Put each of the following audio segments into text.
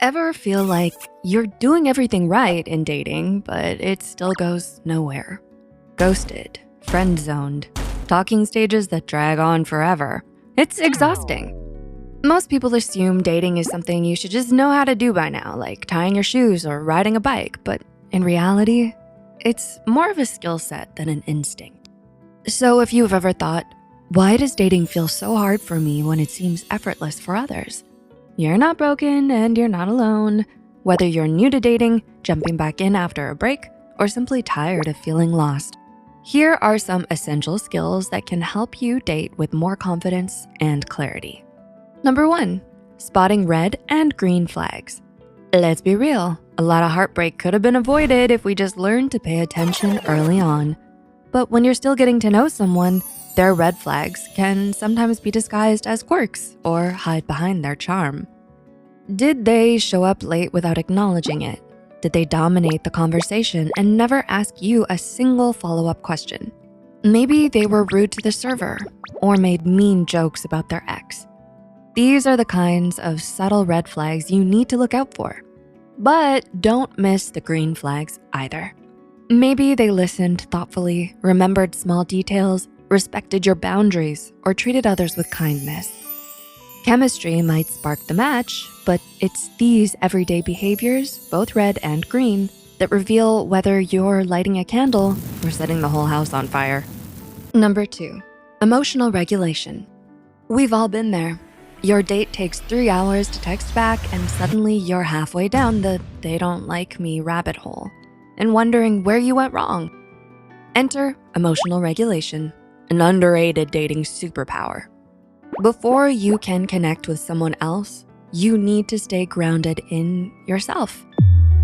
Ever feel like you're doing everything right in dating, but it still goes nowhere? Ghosted, friend-zoned, talking stages that drag on forever. It's exhausting. Most people assume dating is something you should just know how to do by now, like tying your shoes or riding a bike, but in reality, it's more of a skill set than an instinct. So if you've ever thought, why does dating feel so hard for me when it seems effortless for others? You're not broken and you're not alone. Whether you're new to dating, jumping back in after a break, or simply tired of feeling lost, here are some essential skills that can help you date with more confidence and clarity. Number 1, spotting red and green flags. Let's be real, a lot of heartbreak could have been avoided if we just learned to pay attention early on. But when you're still getting to know someone, their red flags can sometimes be disguised as quirks or hide behind their charm. Did they show up late without acknowledging it? Did they dominate the conversation and never ask you a single follow-up question? Maybe they were rude to the server or made mean jokes about their ex. These are the kinds of subtle red flags you need to look out for. But don't miss the green flags either. Maybe they listened thoughtfully, remembered small details, respected your boundaries, or treated others with kindness. Chemistry might spark the match, but it's these everyday behaviors, both red and green, that reveal whether you're lighting a candle or setting the whole house on fire. Number 2, emotional regulation. We've all been there. Your date takes 3 hours to text back and suddenly you're halfway down the "they don't like me" rabbit hole and wondering where you went wrong. Enter emotional regulation, an underrated dating superpower. Before you can connect with someone else, you need to stay grounded in yourself.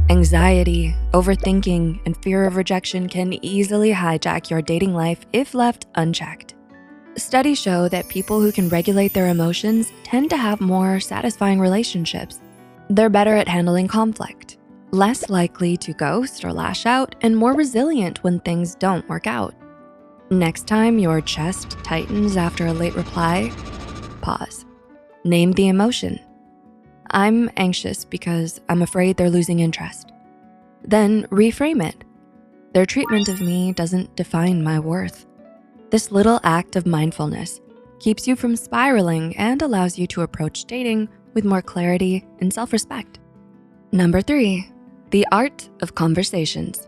Anxiety, overthinking, and fear of rejection can easily hijack your dating life if left unchecked. Studies show that people who can regulate their emotions tend to have more satisfying relationships. They're better at handling conflict, less likely to ghost or lash out, and more resilient when things don't work out. Next time your chest tightens after a late reply, pause. Name the emotion. I'm anxious because I'm afraid they're losing interest. Then reframe it. Their treatment of me doesn't define my worth. This little act of mindfulness keeps you from spiraling and allows you to approach dating with more clarity and self-respect. Number 3, the art of conversations.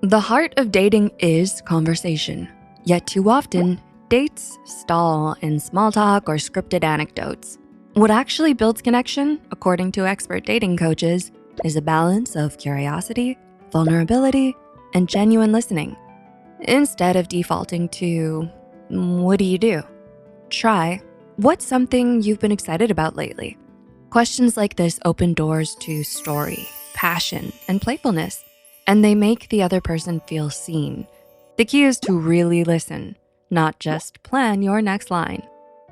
The heart of dating is conversation. Yet too often, dates stall in small talk or scripted anecdotes. What actually builds connection, according to expert dating coaches, is a balance of curiosity, vulnerability, and genuine listening. Instead of defaulting to, what do you do? Try, what's something you've been excited about lately? Questions like this open doors to story, passion, and playfulness, and they make the other person feel seen. The key is to really listen, not just plan your next line.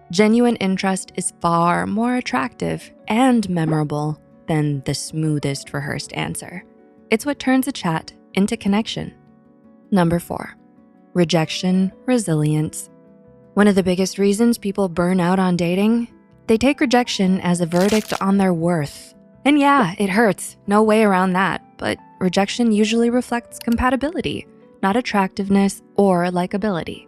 Genuine interest is far more attractive and memorable than the smoothest rehearsed answer. It's what turns a chat into connection. Number 4, rejection resilience. One of the biggest reasons people burn out on dating, they take rejection as a verdict on their worth. And yeah, it hurts, no way around that, but rejection usually reflects compatibility, not attractiveness or likability.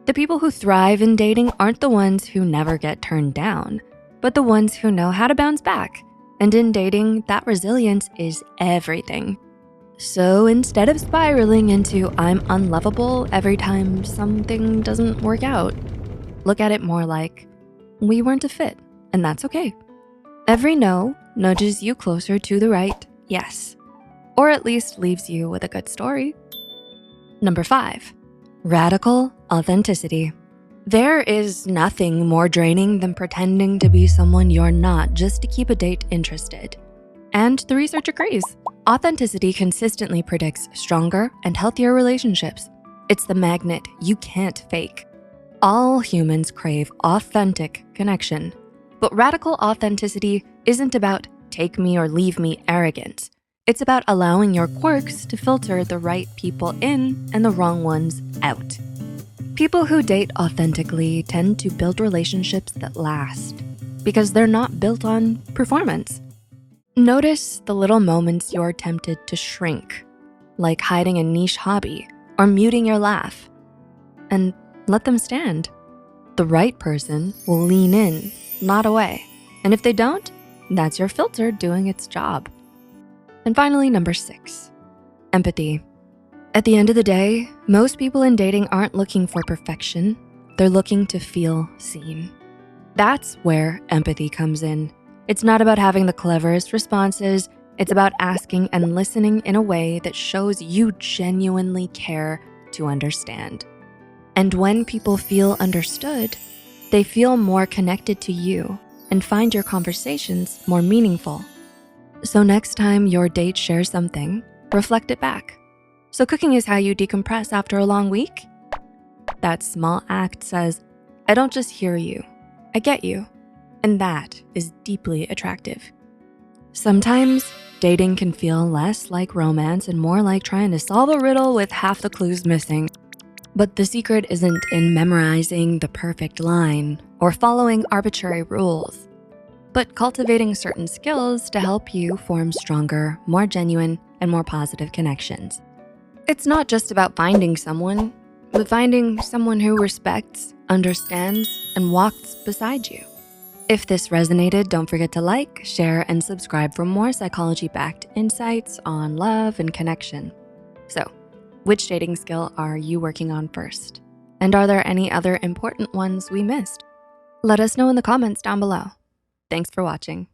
The people who thrive in dating aren't the ones who never get turned down, but the ones who know how to bounce back. And in dating, that resilience is everything. So instead of spiraling into I'm unlovable every time something doesn't work out, look at it more like, we weren't a fit, and that's okay. Every no nudges you closer to the right yes, or at least leaves you with a good story. Number 5, radical authenticity. There is nothing more draining than pretending to be someone you're not just to keep a date interested. And the research agrees. Authenticity consistently predicts stronger and healthier relationships. It's the magnet you can't fake. All humans crave authentic connection, but radical authenticity isn't about take me or leave me arrogance. It's about allowing your quirks to filter the right people in and the wrong ones out. People who date authentically tend to build relationships that last because they're not built on performance. Notice the little moments you're tempted to shrink, like hiding a niche hobby or muting your laugh, and let them stand. The right person will lean in, not away. And if they don't, that's your filter doing its job. And finally, number 6, empathy. At the end of the day, most people in dating aren't looking for perfection. They're looking to feel seen. That's where empathy comes in. It's not about having the cleverest responses. It's about asking and listening in a way that shows you genuinely care to understand. And when people feel understood, they feel more connected to you and find your conversations more meaningful. So next time your date shares something, reflect it back. So cooking is how you decompress after a long week? That small act says, I don't just hear you, I get you. And that is deeply attractive. Sometimes dating can feel less like romance and more like trying to solve a riddle with half the clues missing. But the secret isn't in memorizing the perfect line or following arbitrary rules, but cultivating certain skills to help you form stronger, more genuine, and more positive connections. It's not just about finding someone, but finding someone who respects, understands, and walks beside you. If this resonated, don't forget to like, share, and subscribe for more psychology-backed insights on love and connection. So, which dating skill are you working on first? And are there any other important ones we missed? Let us know in the comments down below. Thanks for watching.